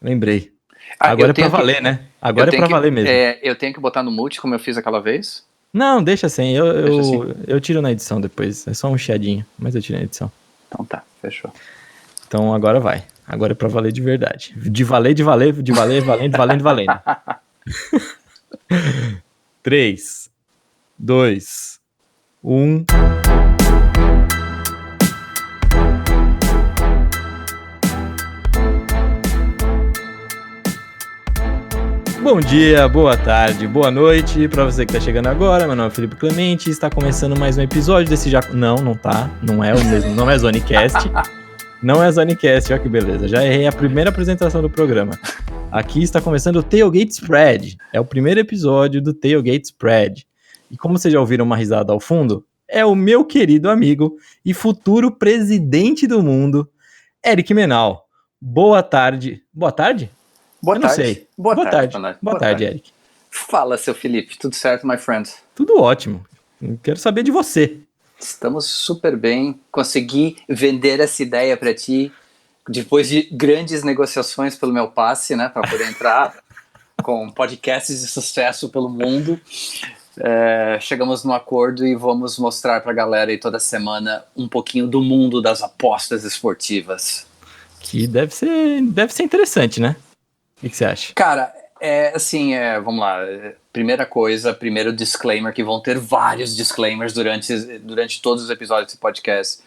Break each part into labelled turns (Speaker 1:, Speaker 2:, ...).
Speaker 1: Lembrei.
Speaker 2: Ah,
Speaker 1: Agora é pra valer, né? Agora é pra valer mesmo.
Speaker 2: Eu tenho que botar no mute, como eu fiz aquela vez?
Speaker 1: Não, deixa assim.
Speaker 2: Deixa assim.
Speaker 1: Eu tiro na edição depois. É só um chiadinho, mas eu tiro na edição.
Speaker 2: Então tá, fechou.
Speaker 1: Então agora vai. Agora é pra valer de verdade. De valer, de valer, de valer, valendo, valendo, valendo. 3, 2, 1. Bom dia, boa tarde, boa noite para você que tá chegando agora. Meu nome é Felipe Clemente e está começando mais um episódio desse já... Não tá. Não é o mesmo. Não é Zonecast. Não é Zonecast, olha que beleza. Já errei a primeira apresentação do programa. Aqui está começando o Tailgate Spread. É o primeiro episódio do Tailgate Spread. E como vocês já ouviram uma risada ao fundo, é o meu querido amigo e futuro presidente do mundo, Eric Menal. Boa tarde. Boa tarde?
Speaker 2: Boa
Speaker 1: Eu não
Speaker 2: tarde.
Speaker 1: sei.
Speaker 2: Boa tarde,
Speaker 1: Boa
Speaker 2: Boa
Speaker 1: tarde,
Speaker 2: tarde,
Speaker 1: Eric.
Speaker 2: Fala, seu Felipe. Tudo certo, my friend?
Speaker 1: Tudo ótimo. Quero saber de você.
Speaker 2: Estamos super bem. Consegui vender essa ideia para ti depois de grandes negociações pelo meu passe, né, para poder entrar com podcasts de sucesso pelo mundo. Chegamos num acordo e vamos mostrar para a galera aí toda semana um pouquinho do mundo das apostas esportivas.
Speaker 1: Que deve ser interessante, né? O que você acha?
Speaker 2: Cara, vamos lá. Primeiro disclaimer, que vão ter vários disclaimers durante todos os episódios desse podcast.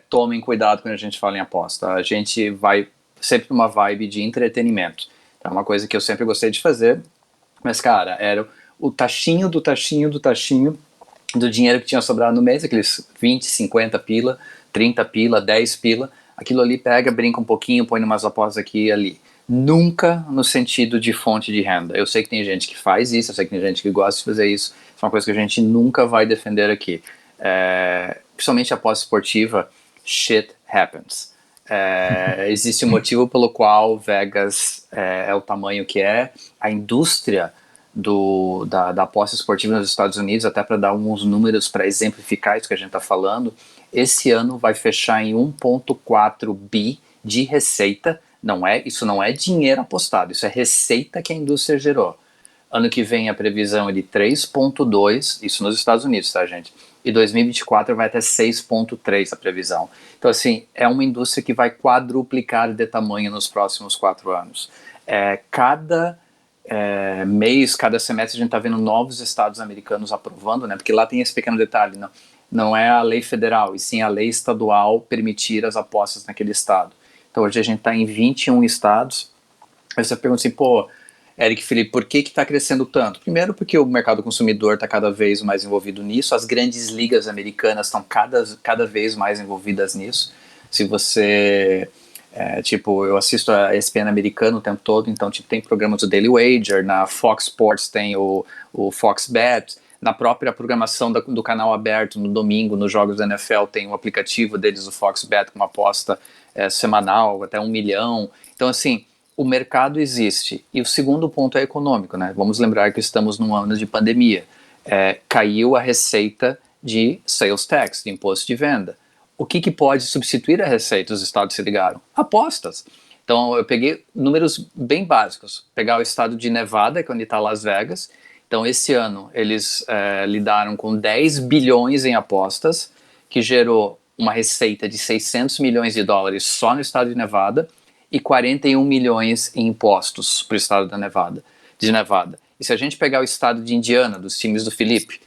Speaker 2: Tomem cuidado quando a gente fala em aposta. A gente vai sempre numa vibe de entretenimento. É uma coisa que eu sempre gostei de fazer. Mas, cara, era o taxinho do taxinho do taxinho do dinheiro que tinha sobrado no mês, aqueles 20, 50 pila, 30 pila, 10 pila. Aquilo ali pega, brinca um pouquinho, põe umas apostas aqui e ali. Nunca no sentido de fonte de renda. Eu sei que tem gente que faz isso, eu sei que tem gente que gosta de fazer isso. Isso é uma coisa que a gente nunca vai defender aqui. Principalmente a aposta esportiva, shit happens. Existe um motivo pelo qual Vegas é o tamanho que é. A indústria da aposta esportiva nos Estados Unidos, até para dar alguns números para exemplificar isso que a gente está falando, esse ano vai fechar em 1,4 bi de receita. Isso não é dinheiro apostado, isso é receita que a indústria gerou. Ano que vem a previsão é de 3,2, isso nos Estados Unidos, tá, gente? E 2024 vai até 6,3 a previsão. Então, assim, é uma indústria que vai quadruplicar de tamanho nos próximos 4 anos. Cada mês, cada semestre, a gente está vendo novos estados americanos aprovando, né? Porque lá tem esse pequeno detalhe, não é a lei federal, e sim a lei estadual permitir as apostas naquele estado. Então, hoje a gente está em 21 estados. Aí você pergunta assim, pô, Eric, Felipe, por que está crescendo tanto? Primeiro porque o mercado consumidor está cada vez mais envolvido nisso, as grandes ligas americanas estão cada vez mais envolvidas nisso. Se você... eu assisto a ESPN americano o tempo todo, então tem programas do Daily Wager, na Fox Sports tem o Fox Bet, na própria programação do canal aberto no domingo, nos jogos da NFL, tem um aplicativo deles, o Fox Bet, com uma aposta semanal, até 1 milhão. Então, assim, o mercado existe. E o segundo ponto é econômico, né? Vamos lembrar que estamos num ano de pandemia. Caiu a receita de sales tax, de imposto de venda. O que pode substituir a receita? Os estados se ligaram? Apostas. Então, eu peguei números bem básicos. Pegar o estado de Nevada, que é onde está Las Vegas. Então, esse ano, eles lidaram com 10 bilhões em apostas, que gerou uma receita de 600 milhões de dólares só no estado de Nevada e 41 milhões em impostos para o estado de Nevada. E se a gente pegar o estado de Indiana, dos times do Felipe,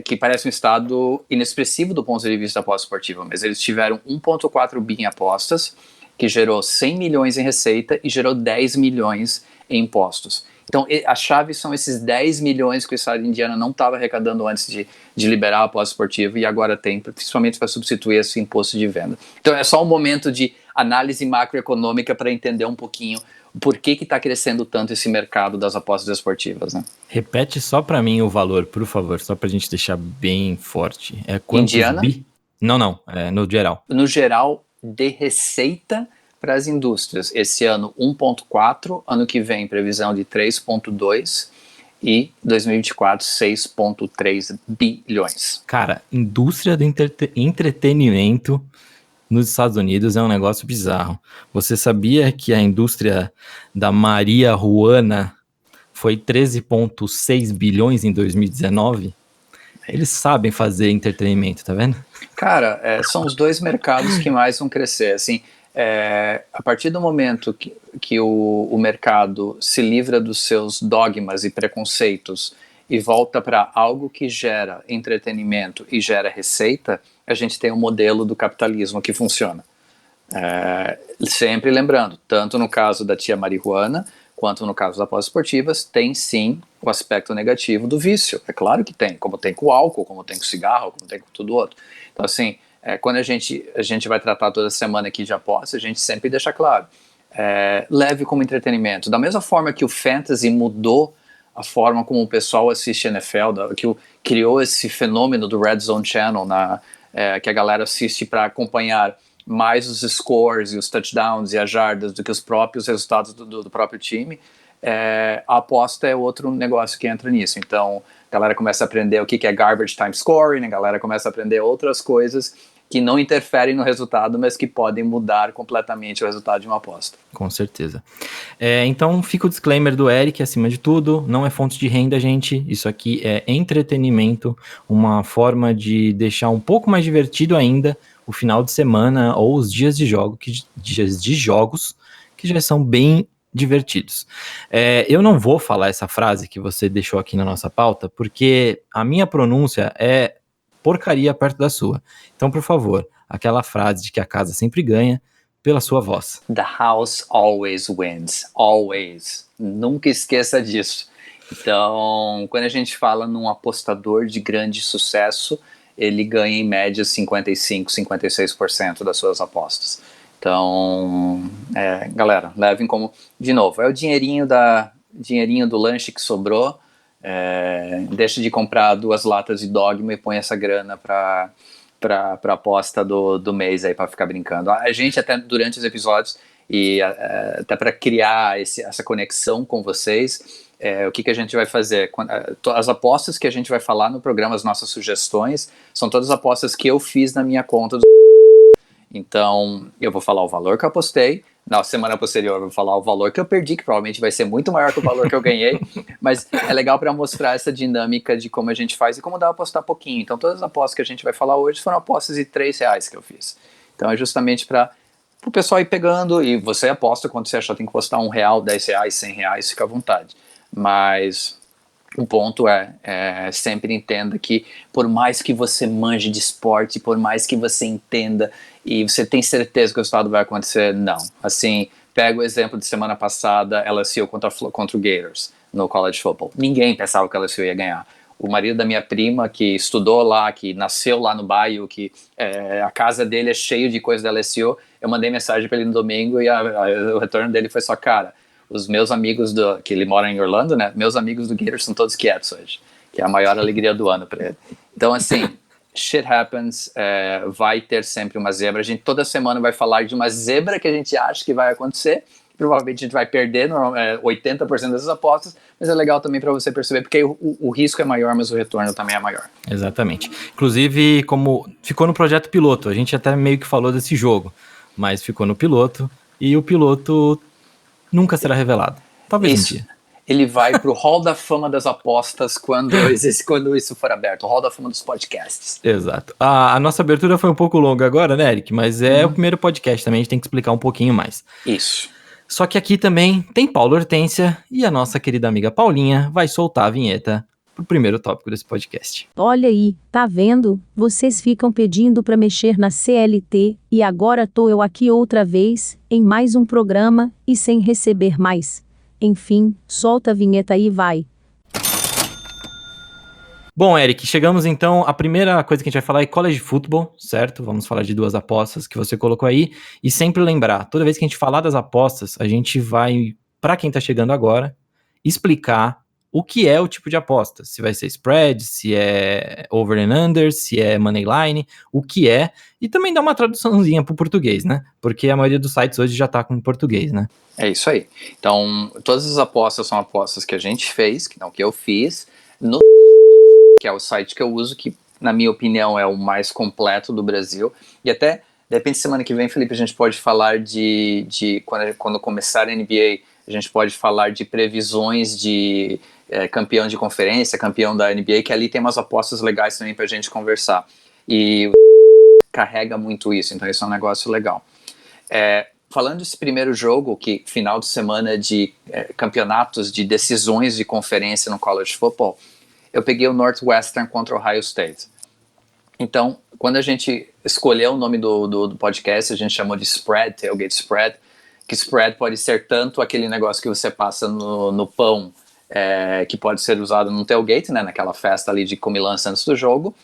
Speaker 2: que parece um estado inexpressivo do ponto de vista da aposta esportiva, mas eles tiveram 1,4 bi em apostas, que gerou 100 milhões em receita e gerou 10 milhões em impostos. Então, a chave são esses 10 milhões que o estado de Indiana não estava arrecadando antes de liberar a aposta esportiva e agora tem, principalmente para substituir esse imposto de venda. Então, é só um momento de análise macroeconômica para entender um pouquinho por que está crescendo tanto esse mercado das apostas esportivas, né?
Speaker 1: Repete só para mim o valor, por favor, só para a gente deixar bem forte. É quantos
Speaker 2: Indiana?
Speaker 1: bi? Não, no geral.
Speaker 2: No geral, de receita para as indústrias. Esse ano 1,4, ano que vem previsão de 3,2 e 2024 6,3 bilhões.
Speaker 1: Cara, indústria do entretenimento nos Estados Unidos é um negócio bizarro. Você sabia que a indústria da Maria Juana foi 13,6 bilhões em 2019? Eles sabem fazer entretenimento, tá vendo?
Speaker 2: Cara, são os dois mercados que mais vão crescer. Assim, a partir do momento que o mercado se livra dos seus dogmas e preconceitos e volta para algo que gera entretenimento e gera receita, a gente tem um modelo do capitalismo que funciona. Sempre lembrando, tanto no caso da tia marihuana, quanto no caso das apostas esportivas, tem sim o aspecto negativo do vício. É claro que tem, como tem com o álcool, como tem com o cigarro, como tem com tudo outro. Então, assim, quando a gente vai tratar toda semana aqui de apostas, a gente sempre deixa claro, leve como entretenimento. Da mesma forma que o fantasy mudou a forma como o pessoal assiste NFL, que criou esse fenômeno do Red Zone Channel, que a galera assiste para acompanhar mais os scores e os touchdowns e as jardas do que os próprios resultados do próprio time, a aposta é outro negócio que entra nisso. Então, a galera começa a aprender o que é garbage time scoring, a galera começa a aprender outras coisas que não interferem no resultado, mas que podem mudar completamente o resultado de uma aposta.
Speaker 1: Com certeza. Então, fica o disclaimer do Eric, acima de tudo, não é fonte de renda, gente, isso aqui é entretenimento, uma forma de deixar um pouco mais divertido ainda o final de semana ou os dias de jogos que já são bem divertidos. Eu não vou falar essa frase que você deixou aqui na nossa pauta, porque a minha pronúncia é porcaria perto da sua. Então, por favor, aquela frase de que a casa sempre ganha, pela sua voz.
Speaker 2: The house always wins. Always. Nunca esqueça disso. Então, quando a gente fala num apostador de grande sucesso, ele ganha em média 55, 56% das suas apostas. Então, galera, levem como... De novo, é o dinheirinho do lanche que sobrou. Deixa de comprar 2 latas de Dogma e põe essa grana para aposta do mês aí, para ficar brincando. A gente até durante os episódios e até para criar essa conexão com vocês, o que a gente vai fazer? As apostas que a gente vai falar no programa, as nossas sugestões, são todas apostas que eu fiz na minha conta do... Então, eu vou falar o valor que eu apostei. Na semana posterior eu vou falar o valor que eu perdi, que provavelmente vai ser muito maior que o valor que eu ganhei, mas é legal para mostrar essa dinâmica de como a gente faz e como dá para apostar pouquinho. Então todas as apostas que a gente vai falar hoje foram apostas de R$3 que eu fiz. Então é justamente para o pessoal ir pegando, e você aposta quando você achar que tem que postar R$1, R$10, R$100, fica à vontade. Mas o ponto sempre entenda que por mais que você manje de esporte, por mais que você entenda e você tem certeza que o resultado vai acontecer, não. Assim, pega o exemplo de semana passada, LSU contra o Gators no college football. Ninguém pensava que a LSU ia ganhar. O marido da minha prima, que estudou lá, que nasceu lá no bairro, que a casa dele é cheio de coisa da LSU, eu mandei mensagem para ele no domingo e o retorno dele foi só, cara, os meus amigos, que ele mora em Orlando, né? Meus amigos do Gators são todos quietos hoje, que é a maior alegria do ano para ele. Então, assim, shit happens, vai ter sempre uma zebra. A gente toda semana vai falar de uma zebra que a gente acha que vai acontecer. Provavelmente a gente vai perder 80% dessas apostas, mas é legal também para você perceber, porque o risco é maior, mas o retorno também é maior.
Speaker 1: Exatamente. Inclusive, como ficou no projeto piloto, a gente até meio que falou desse jogo, mas ficou no piloto, e o piloto nunca será revelado. Talvez um dia.
Speaker 2: Ele vai pro Hall da Fama das apostas quando isso for aberto, o Hall da Fama dos podcasts.
Speaker 1: Exato. A nossa abertura foi um pouco longa agora, né, Eric? Mas o primeiro podcast também, a gente tem que explicar um pouquinho mais.
Speaker 2: Isso.
Speaker 1: Só que aqui também tem Paulo Hortência e a nossa querida amiga Paulinha vai soltar a vinheta pro primeiro tópico desse podcast.
Speaker 3: Olha aí, tá vendo? Vocês ficam pedindo pra mexer na CLT e agora tô eu aqui outra vez, em mais um programa e sem receber mais. Enfim, solta a vinheta aí e vai.
Speaker 1: Bom, Eric, chegamos então, a primeira coisa que a gente vai falar é college football, certo? Vamos falar de 2 apostas que você colocou aí, e sempre lembrar, toda vez que a gente falar das apostas, a gente vai, para quem tá chegando agora, explicar o que é o tipo de aposta, se vai ser spread, se é over and under, se é money line, o que é, e também dar uma traduçãozinha pro português, né? Porque a maioria dos sites hoje já tá com português, né?
Speaker 2: É isso aí. Então, todas as apostas são apostas que a gente fez, que eu fiz, que é o site que eu uso, que na minha opinião é o mais completo do Brasil, e até De repente, semana que vem, Felipe, a gente pode falar de quando começar a NBA, a gente pode falar de previsões de campeão de conferência, campeão da NBA, que ali tem umas apostas legais também pra gente conversar. E o carrega muito isso, então isso é um negócio legal. Falando desse primeiro jogo, que final de semana de campeonatos, de decisões de conferência no college football, eu peguei o Northwestern contra o Ohio State. Então, quando a gente escolheu o nome do podcast, a gente chamou de Spread, Tailgate Spread, que spread pode ser tanto aquele negócio que você passa no pão, que pode ser usado no tailgate, né, naquela festa ali de comilança antes do jogo,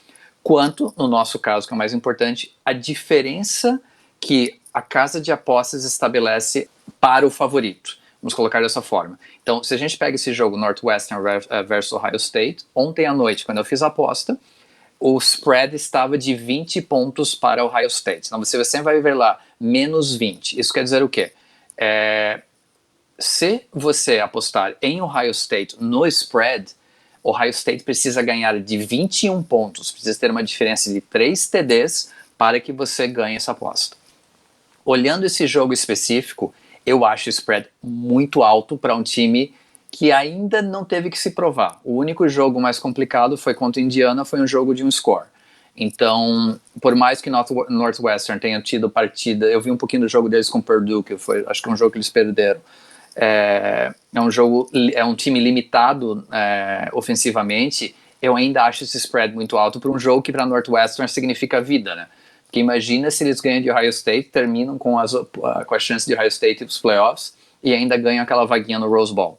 Speaker 2: quanto, no nosso caso, que é o mais importante, a diferença que a casa de apostas estabelece para o favorito. Vamos colocar dessa forma. Então, se a gente pega esse jogo Northwestern versus Ohio State, ontem à noite, quando eu fiz a aposta, o spread estava de 20 pontos para Ohio State. Então, você sempre vai ver lá, menos 20. Isso quer dizer o quê? Se você apostar em Ohio State no spread, Ohio State precisa ganhar de 21 pontos, precisa ter uma diferença de 3 TDs para que você ganhe essa aposta. Olhando esse jogo específico, eu acho o spread muito alto para um time que ainda não teve que se provar. O único jogo mais complicado foi contra Indiana, foi um jogo de um score. Então, por mais que Northwestern tenha tido partida, eu vi um pouquinho do jogo deles com Purdue, que foi, acho que é um jogo que eles perderam. É um time limitado ofensivamente. Eu ainda acho esse spread muito alto para um jogo que para Northwestern significa vida, né? Porque imagina se eles ganham de Ohio State, terminam com as chances de Ohio State nos playoffs e ainda ganham aquela vaguinha no Rose Bowl.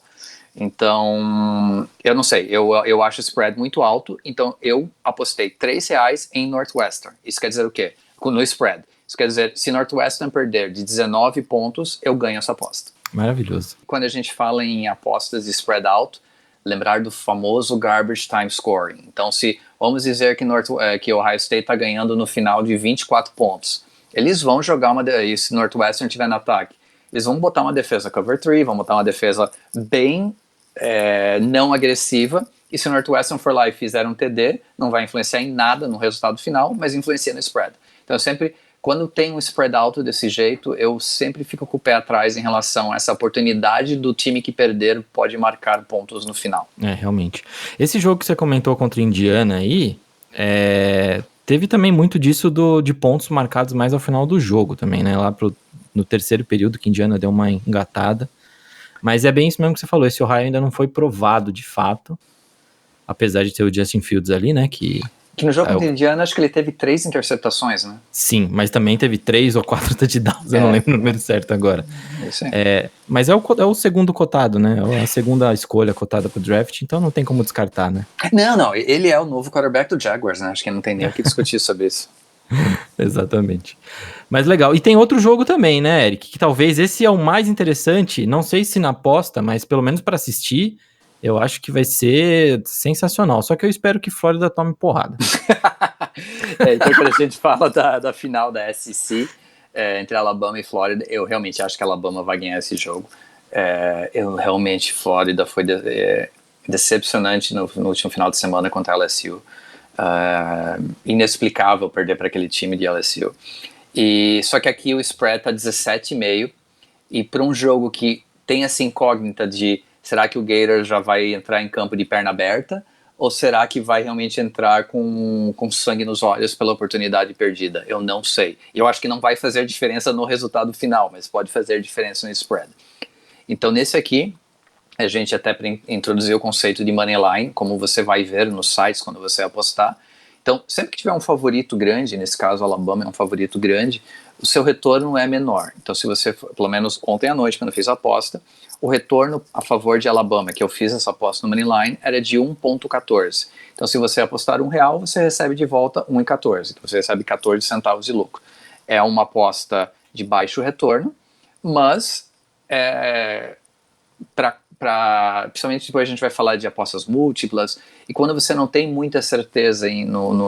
Speaker 2: Então, eu não sei, eu acho o spread muito alto, então eu apostei R$3 em Northwestern. Isso quer dizer o quê? No spread. Isso quer dizer, se Northwestern perder de 19 pontos, eu ganho essa aposta.
Speaker 1: Maravilhoso.
Speaker 2: Quando a gente fala em apostas de spread alto, lembrar do famoso garbage time scoring. Então, se vamos dizer que Ohio State está ganhando no final de 24 pontos, eles vão jogar e se Northwestern estiver no ataque, eles vão botar uma defesa cover 3, vão botar uma defesa bem não agressiva, e se o Northwestern for lá e fizer um TD, não vai influenciar em nada no resultado final, mas influencia no spread. Então, quando tem um spread alto desse jeito, eu sempre fico com o pé atrás em relação a essa oportunidade do time que perder pode marcar pontos no final.
Speaker 1: Realmente. Esse jogo que você comentou contra Indiana aí, teve também muito disso de pontos marcados mais ao final do jogo também, né? Lá no terceiro período que Indiana deu uma engatada. Mas é bem isso mesmo que você falou, esse Ohio ainda não foi provado de fato, apesar de ter o Justin Fields ali, né, que
Speaker 2: no jogo contra Indiana, acho que ele teve 3 interceptações, né?
Speaker 1: Sim, mas também teve 3 ou 4 touchdowns, eu não lembro o número certo agora.
Speaker 2: Isso aí.
Speaker 1: Mas é o segundo cotado, né, é a segunda escolha cotada pro draft, então não tem como descartar, né?
Speaker 2: Não, ele é o novo quarterback do Jaguars, né, acho que não tem nem o que discutir sobre isso.
Speaker 1: Exatamente. Mas legal. E tem outro jogo também, né, Eric? Que talvez esse é o mais interessante. Não sei se na aposta, mas pelo menos para assistir, eu acho que vai ser sensacional. Só que eu espero que Flórida tome porrada.
Speaker 2: Então, quando a gente fala da final da SEC, entre Alabama e Flórida, eu realmente acho que Alabama vai ganhar esse jogo. Flórida foi decepcionante no último final de semana contra a LSU. Inexplicável perder para aquele time de LSU. Só que aqui o spread tá 17,5 e para um jogo que tem essa incógnita de será que o Gator já vai entrar em campo de perna aberta ou será que vai realmente entrar com sangue nos olhos pela oportunidade perdida? Eu não sei. Eu acho que não vai fazer diferença no resultado final, mas pode fazer diferença no spread. Então nesse aqui a gente até introduziu o conceito de money line, como você vai ver nos sites quando você apostar. Então, sempre que tiver um favorito grande, nesse caso Alabama é um favorito grande, o seu retorno é menor. Então, se você, pelo menos ontem à noite, quando eu fiz a aposta, o retorno a favor de Alabama, que eu fiz essa aposta no money line, era de 1,14. Então, se você apostar R$1, você recebe de volta 1,14. Então, você recebe 14 centavos de lucro. É uma aposta de baixo retorno, mas principalmente depois a gente vai falar de apostas múltiplas, e quando você não tem muita certeza em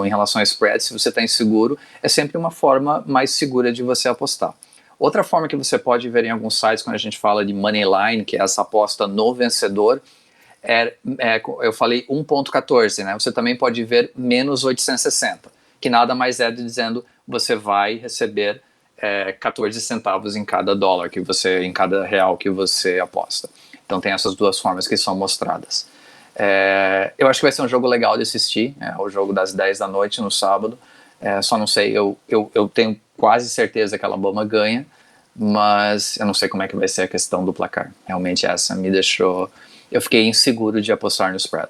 Speaker 2: relação a spread, se você está inseguro, é sempre uma forma mais segura de você apostar. Outra forma que você pode ver em alguns sites quando a gente fala de money line, que é essa aposta no vencedor, eu falei 1,14, né? Você também pode ver menos 860, que nada mais é dizendo você vai receber 14 centavos em cada dólar em cada real que você aposta. Então tem essas duas formas que são mostradas. Eu acho que vai ser um jogo legal de assistir, o jogo das 10 da noite no sábado. Só não sei, eu tenho quase certeza que a Alabama ganha, mas eu não sei como é que vai ser a questão do placar. Realmente essa me deixou... Eu fiquei inseguro de apostar no spread.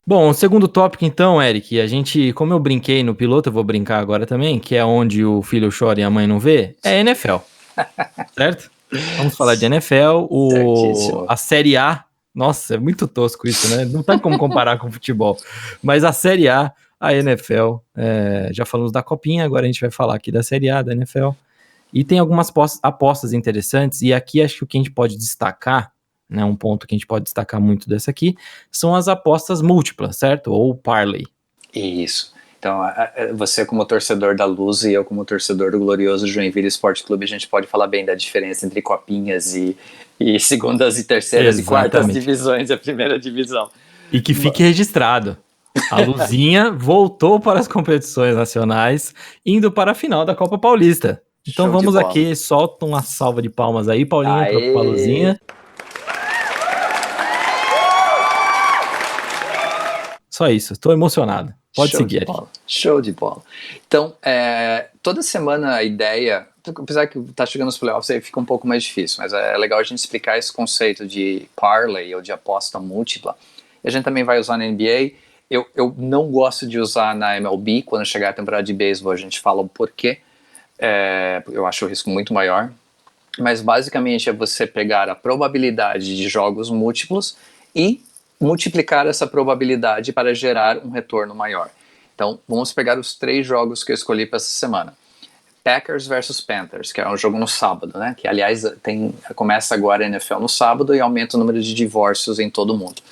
Speaker 1: Bom, o segundo tópico então, Eric, a gente, como eu brinquei no piloto, eu vou brincar agora também, que é onde o filho chora e a mãe não vê, é NFL, certo? Vamos falar de NFL, a Série A, nossa, é muito tosco isso, né? Não tem como comparar com futebol, mas a Série A, a NFL, já falamos da Copinha, agora a gente vai falar aqui da Série A, da NFL, e tem algumas apostas interessantes, e aqui acho que o que a gente pode destacar, né, um ponto que a gente pode destacar muito dessa aqui, são as apostas múltiplas, certo? Ou parlay.
Speaker 2: Isso. Então, você como torcedor da Luz e eu como torcedor do glorioso Joinville Esporte Clube, a gente pode falar bem da diferença entre copinhas e segundas e terceiras e quartas divisões da primeira divisão.
Speaker 1: E que fique registrado. A Luzinha voltou para as competições nacionais, indo para a final da Copa Paulista. Então show, vamos aqui, solta uma salva de palmas aí, Paulinho, para a Luzinha. Só isso, estou emocionado. Pode seguir.
Speaker 2: Show de bola. Então, toda semana a ideia, apesar que tá chegando nos playoffs aí fica um pouco mais difícil, mas é legal a gente explicar esse conceito de parlay ou de aposta múltipla. E a gente também vai usar na NBA. Eu não gosto de usar na MLB. Quando chegar a temporada de beisebol a gente fala o porquê. Eu acho o risco muito maior. Mas basicamente é você pegar a probabilidade de jogos múltiplos e multiplicar essa probabilidade para gerar um retorno maior. Então, vamos pegar os 3 jogos que eu escolhi para essa semana. Packers versus Panthers, que é um jogo no sábado, né? Que, aliás, começa agora a NFL no sábado e aumenta o número de divórcios em todo o mundo.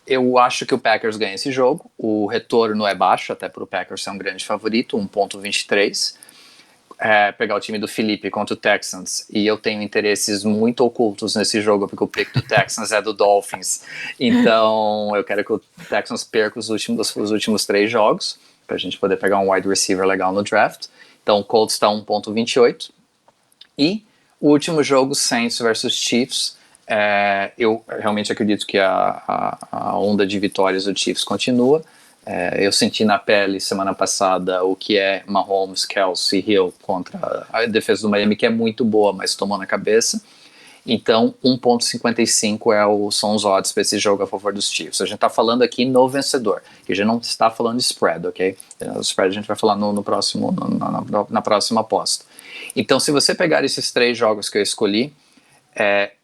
Speaker 2: Eu acho que o Packers ganha esse jogo. O retorno é baixo, até para o Packers ser um grande favorito, 1.23. Pegar o time do Felipe contra o Texans, e eu tenho interesses muito ocultos nesse jogo, porque o pick do Texans é do Dolphins, então eu quero que o Texans perca os últimos 3 jogos, pra gente poder pegar um wide receiver legal no draft. Então o Colts está 1.28, e o último jogo, Saints versus Chiefs, eu realmente acredito que a onda de vitórias do Chiefs continua. Eu senti na pele semana passada o que é Mahomes, Kelce, Hill contra a defesa do Miami, que é muito boa, mas tomou na cabeça. Então 1.55 são os odds para esse jogo a favor dos Chiefs. A gente está falando aqui no vencedor, que a gente não está falando de spread, ok? O spread a gente vai falar na próxima aposta. Então, se você pegar esses 3 jogos que eu escolhi,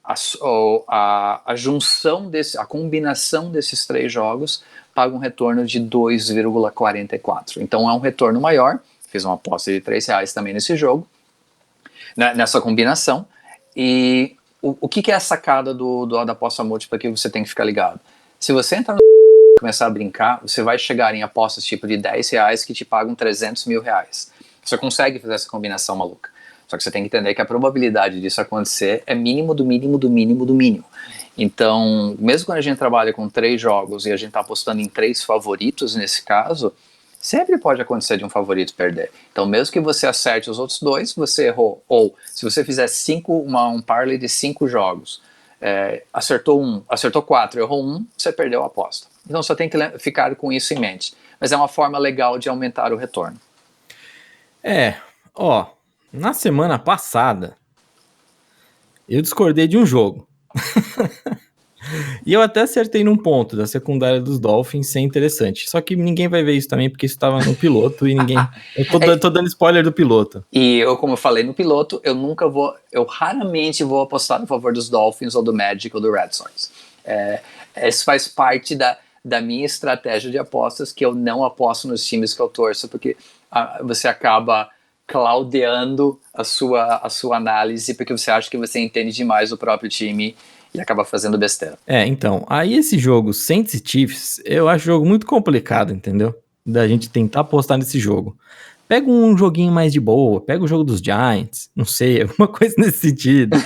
Speaker 2: a junção a combinação desses 3 jogos paga um retorno de 2,44. Então é um retorno maior. Fiz uma aposta de R$3 também nesse jogo, nessa combinação. E o que é a sacada da aposta múltipla que você tem que ficar ligado? Se você entrar no começar a brincar, você vai chegar em apostas tipo de R$10 que te pagam R$300 mil. Você consegue fazer essa combinação maluca. Só que você tem que entender que a probabilidade disso acontecer é mínimo do mínimo do mínimo do mínimo. Então, mesmo quando a gente trabalha com 3 jogos e a gente está apostando em 3 favoritos nesse caso, sempre pode acontecer de um favorito perder. Então, mesmo que você acerte os outros 2, você errou. Ou, se você fizer um parlay de 5 jogos, acertou 4, errou 1, você perdeu a aposta. Então, só tem que ficar com isso em mente. Mas é uma forma legal de aumentar o retorno.
Speaker 1: Na semana passada, eu discordei de um jogo. E eu até acertei num ponto da secundária dos Dolphins ser interessante. Só que ninguém vai ver isso também, porque isso estava no piloto e ninguém... Eu tô dando spoiler do piloto.
Speaker 2: E como eu falei no piloto, eu raramente vou apostar a favor dos Dolphins ou do Magic ou do Red Sox. Isso faz parte da minha estratégia de apostas, que eu não aposto nos times que eu torço, porque você acaba claudeando a sua análise, porque você acha que você entende demais o próprio time e acaba fazendo besteira.
Speaker 1: Então, aí esse jogo Saints e Chiefs, eu acho um jogo muito complicado, entendeu? Da gente tentar apostar nesse jogo. Pega um joguinho mais de boa, pega o jogo dos Giants, não sei, alguma coisa nesse sentido.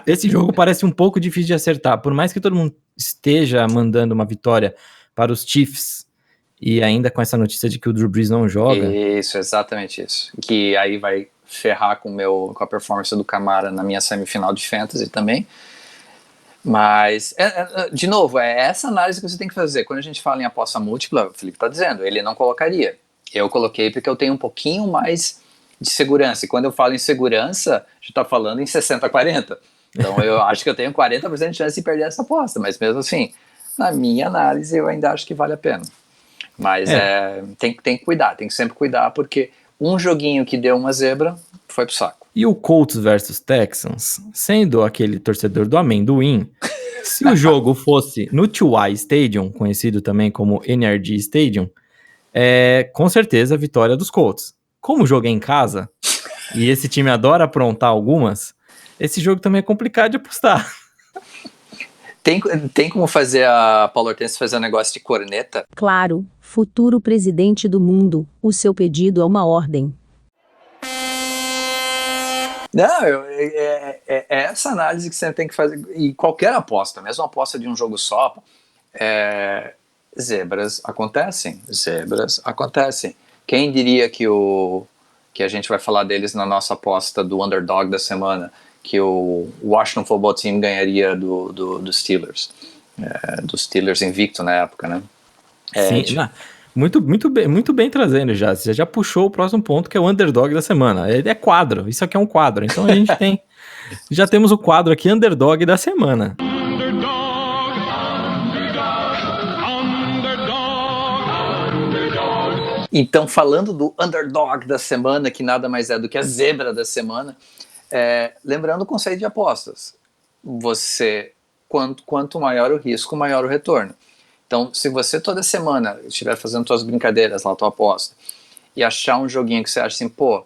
Speaker 1: Esse jogo parece um pouco difícil de acertar, por mais que todo mundo esteja mandando uma vitória para os Chiefs, e ainda com essa notícia de que o Drew Brees não joga.
Speaker 2: Isso, exatamente isso. Que aí vai ferrar com a performance do Camara na minha semifinal de Fantasy também. Mas, de novo, é essa análise que você tem que fazer. Quando a gente fala em aposta múltipla, o Felipe está dizendo, ele não colocaria. Eu coloquei porque eu tenho um pouquinho mais de segurança. E quando eu falo em segurança, a gente está falando em 60-40. Então eu acho que eu tenho 40% de chance de perder essa aposta. Mas mesmo assim, na minha análise, eu ainda acho que vale a pena. Mas tem que cuidar, tem que sempre cuidar, porque um joguinho que deu uma zebra foi pro saco.
Speaker 1: E o Colts versus Texans, sendo aquele torcedor do amendoim, se o jogo fosse no 2Y Stadium, conhecido também como NRG Stadium, com certeza a vitória dos Colts. Como o jogo é em casa, e esse time adora aprontar algumas, esse jogo também é complicado de apostar.
Speaker 2: Tem como fazer a Paula Hortense fazer um negócio de corneta?
Speaker 3: Claro, futuro presidente do mundo, o seu pedido é uma ordem.
Speaker 2: Não, é essa análise que você tem que fazer. E qualquer aposta, mesmo uma aposta de um jogo só, zebras acontecem. Quem diria que a gente vai falar deles na nossa aposta do underdog da semana, que o Washington Football Team ganharia dos Steelers. Dos Steelers invicto na época, né?
Speaker 1: Sim, muito bem trazendo já. Você já puxou o próximo ponto, que é o underdog da semana. É quadro, isso aqui é um quadro. Então a gente já temos o quadro aqui, underdog da semana.
Speaker 2: Então, falando do underdog da semana, que nada mais é do que a zebra da semana, lembrando o conceito de apostas. Quanto maior o risco, maior o retorno. Então, se você toda semana estiver fazendo suas brincadeiras lá, tua aposta, e achar um joguinho que você acha assim, pô,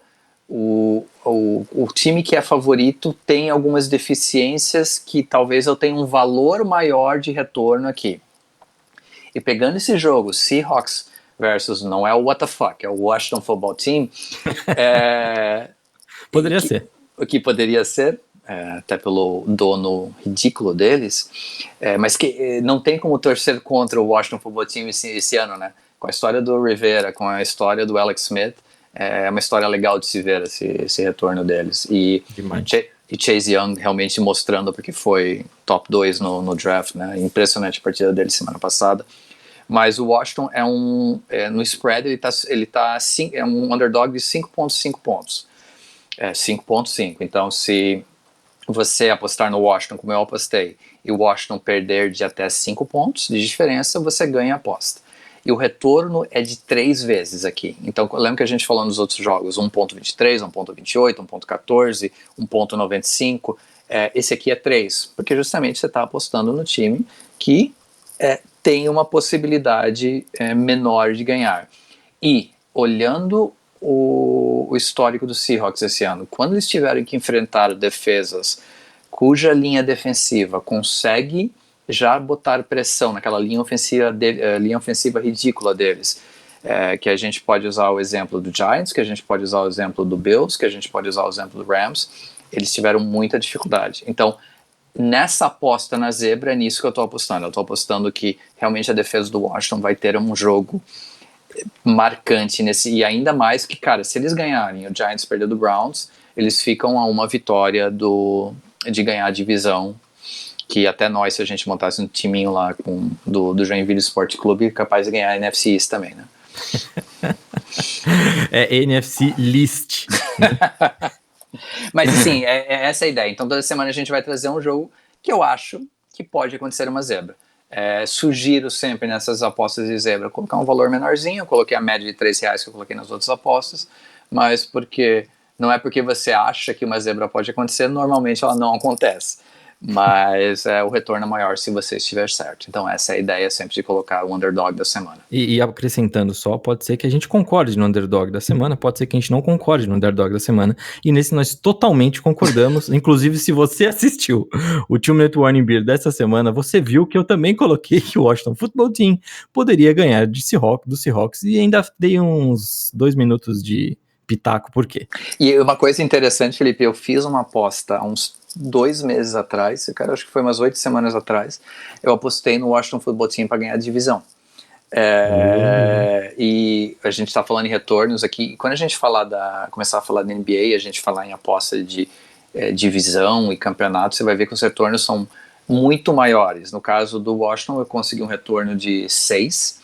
Speaker 2: o time que é favorito tem algumas deficiências que talvez eu tenha um valor maior de retorno aqui. E pegando esse jogo, Seahawks versus, não é o what the fuck, é o Washington Football Team.
Speaker 1: Poderia ser.
Speaker 2: O que poderia ser, até pelo dono ridículo deles, mas que não tem como torcer contra o Washington Football Team esse ano, né? Com a história do Rivera, com a história do Alex Smith, é uma história legal de se ver esse retorno deles. E Chase Young realmente mostrando porque foi top 2 no draft, né? Impressionante a partida dele semana passada. Mas o Washington no spread ele tá é um underdog de 5.5 pontos. 5.5. Então, se você apostar no Washington, como eu apostei, e o Washington perder de até 5 pontos de diferença, você ganha a aposta. E o retorno é de 3 vezes aqui. Então, lembra que a gente falou nos outros jogos, 1.23, 1.28, 1.14, 1.95. Esse aqui é 3, porque justamente você está apostando no time que tem uma possibilidade menor de ganhar. E, olhando o histórico do Seahawks esse ano, quando eles tiveram que enfrentar defesas cuja linha defensiva consegue já botar pressão naquela linha ofensiva ridícula deles, que a gente pode usar o exemplo do Giants, que a gente pode usar o exemplo do Bills, que a gente pode usar o exemplo do Rams, eles tiveram muita dificuldade. Então, nessa aposta na zebra, é nisso que eu estou apostando. Eu estou apostando que realmente a defesa do Washington vai ter um jogo marcante e ainda mais que, cara, se eles ganharem, o Giants perder do Browns, eles ficam a uma vitória de ganhar a divisão, que até nós, se a gente montasse um timinho lá do Joinville Sport Clube, capaz de ganhar a NFC East também, né?
Speaker 1: NFC List.
Speaker 2: Mas assim, é essa a ideia. Então toda semana a gente vai trazer um jogo que eu acho que pode acontecer uma zebra. Sugiro sempre nessas apostas de zebra colocar um valor menorzinho. Eu coloquei a média de R$3 que eu coloquei nas outras apostas, mas não é porque você acha que uma zebra pode acontecer, normalmente ela não acontece. Mas o retorno é maior se você estiver certo. Então essa é a ideia sempre de colocar o underdog da semana.
Speaker 1: E acrescentando só, pode ser que a gente concorde no underdog da semana, pode ser que a gente não concorde no underdog da semana, e nesse nós totalmente concordamos. Inclusive, se você assistiu o 2-Minute Warning Beer dessa semana, você viu que eu também coloquei que o Washington Football Team poderia ganhar do Seahawks, e ainda dei uns 2 minutos de pitaco, por quê?
Speaker 2: E uma coisa interessante, Felipe, eu fiz uma aposta há uns 2 meses atrás, cara, acho que foi umas 8 semanas atrás, eu apostei no Washington Football Team para ganhar a divisão. E a gente está falando em retornos aqui. Quando a gente começar a falar da NBA, a gente falar em aposta de divisão e campeonato, você vai ver que os retornos são muito maiores. No caso do Washington, eu consegui um retorno de 6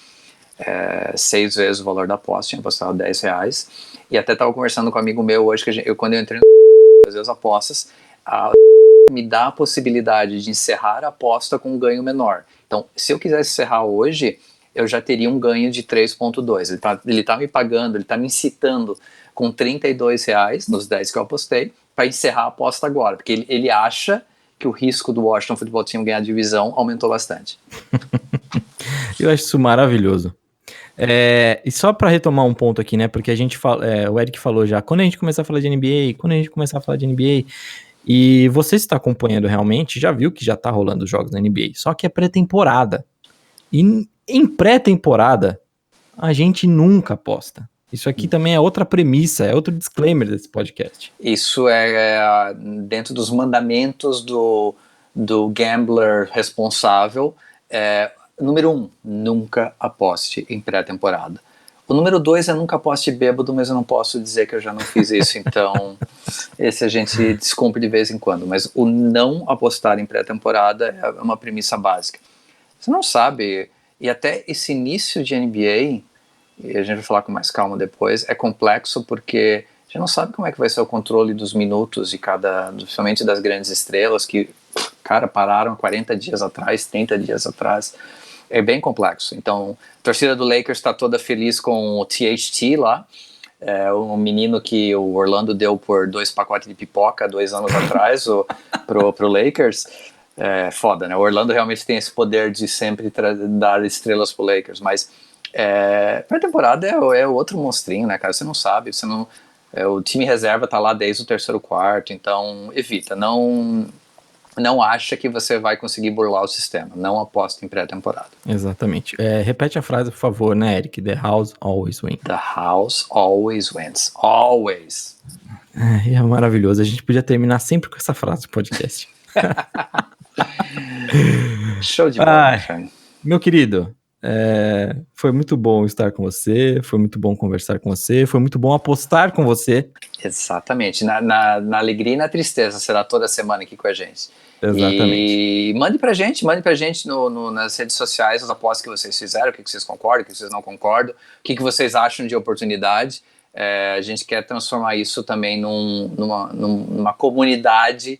Speaker 2: vezes o valor da aposta, tinha apostado R$10. E até estava conversando com um amigo meu hoje, que quando eu entrei no fazer as apostas, me dá a possibilidade de encerrar a aposta com um ganho menor. Então, se eu quisesse encerrar hoje, eu já teria um ganho de 3,2. Ele tá me pagando, ele tá me incitando com R$32 nos 10 que eu apostei para encerrar a aposta agora, porque ele acha que o risco do Washington Football Team ganhar a divisão aumentou bastante.
Speaker 1: Eu acho isso maravilhoso. E só para retomar um ponto aqui, né, porque a gente o Eric falou já, quando a gente começar a falar de NBA, e você está acompanhando realmente, já viu que já tá rolando os jogos da NBA, só que é pré-temporada. E em pré-temporada, a gente nunca aposta. Isso aqui também é outra premissa, é outro disclaimer desse podcast.
Speaker 2: Isso é dentro dos mandamentos do gambler responsável. Número 1, nunca aposte em pré-temporada. O número 2 é nunca aposte bêbado, mas eu não posso dizer que eu já não fiz isso, então esse a gente descumpre de vez em quando. Mas o não apostar em pré-temporada é uma premissa básica. Você não sabe, e até esse início de NBA, e a gente vai falar com mais calma depois, é complexo porque a gente não sabe como é que vai ser o controle dos minutos de principalmente das grandes estrelas que, cara, pararam 40 dias atrás, 30 dias atrás. É bem complexo. Então, a torcida do Lakers está toda feliz com o THT lá, um menino que o Orlando deu por 2 pacotes de pipoca 2 anos atrás pro Lakers. Foda, né? O Orlando realmente tem esse poder de sempre dar estrelas pro Lakers, mas pré-temporada é outro monstrinho, né, cara? Você não sabe, o time reserva tá lá desde o 3º quarto, então evita, não acha que você vai conseguir burlar o sistema, não aposta em pré-temporada.
Speaker 1: Exatamente. Repete a frase, por favor, né, Eric? The house always wins.
Speaker 2: The house always wins. Always.
Speaker 1: É maravilhoso, a gente podia terminar sempre com essa frase do podcast.
Speaker 2: Show de bola,
Speaker 1: meu querido, foi muito bom estar com você, foi muito bom conversar com você, foi muito bom apostar com você.
Speaker 2: Exatamente, na alegria e na tristeza, será toda semana aqui com a gente.
Speaker 1: Exatamente.
Speaker 2: E mande pra gente nas redes sociais as apostas que vocês fizeram, o que vocês concordam, o que vocês não concordam, o que vocês acham de oportunidade. A gente quer transformar isso também numa comunidade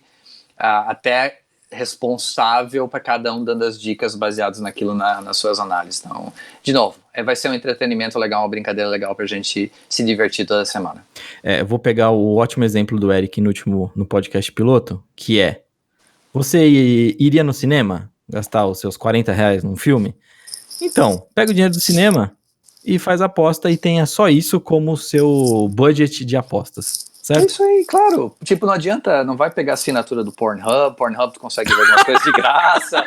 Speaker 2: até responsável para cada um dando as dicas baseadas naquilo nas suas análises. Então, de novo, vai ser um entretenimento legal, uma brincadeira legal pra gente se divertir toda semana.
Speaker 1: Eu vou pegar o ótimo exemplo do Eric no podcast piloto, que você iria no cinema gastar os seus R$40 num filme? Então, pega o dinheiro do cinema e faz a aposta e tenha só isso como seu budget de apostas. Certo?
Speaker 2: É isso aí, claro. Tipo, não adianta, não vai pegar a assinatura do Pornhub tu consegue ver algumas coisas de graça.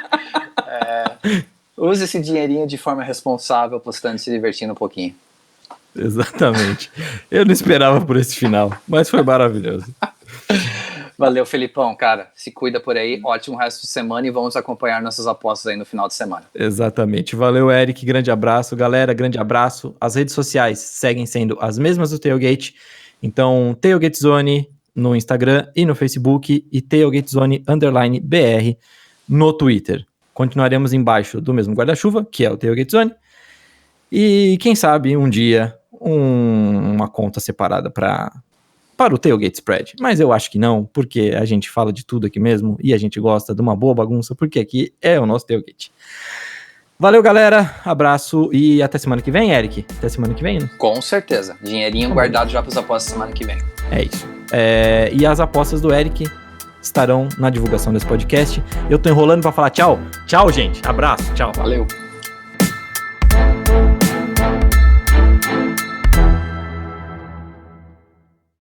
Speaker 2: Use esse dinheirinho de forma responsável, apostando e se divertindo um pouquinho.
Speaker 1: Exatamente. Eu não esperava por esse final, mas foi maravilhoso.
Speaker 2: Valeu, Felipão, cara. Se cuida por aí, ótimo resto de semana e vamos acompanhar nossas apostas aí no final de semana.
Speaker 1: Exatamente. Valeu, Eric. Grande abraço. Galera, grande abraço. As redes sociais seguem sendo as mesmas do Tailgate. Então, Tailgate Zone no Instagram e no Facebook e Tailgate Zone _BR no Twitter. Continuaremos embaixo do mesmo guarda-chuva, que é o Tailgate Zone. E quem sabe um dia uma conta separada para o Tailgate Spread. Mas eu acho que não, porque a gente fala de tudo aqui mesmo e a gente gosta de uma boa bagunça, porque aqui é o nosso Tailgate. Valeu, galera. Abraço e até semana que vem, Eric. Até semana que vem, né?
Speaker 2: Com certeza. Dinheirinho guardado já para as apostas semana que vem.
Speaker 1: É isso. E as apostas do Eric estarão na divulgação desse podcast. Eu tô enrolando para falar tchau. Tchau, gente. Abraço. Tchau.
Speaker 2: Valeu.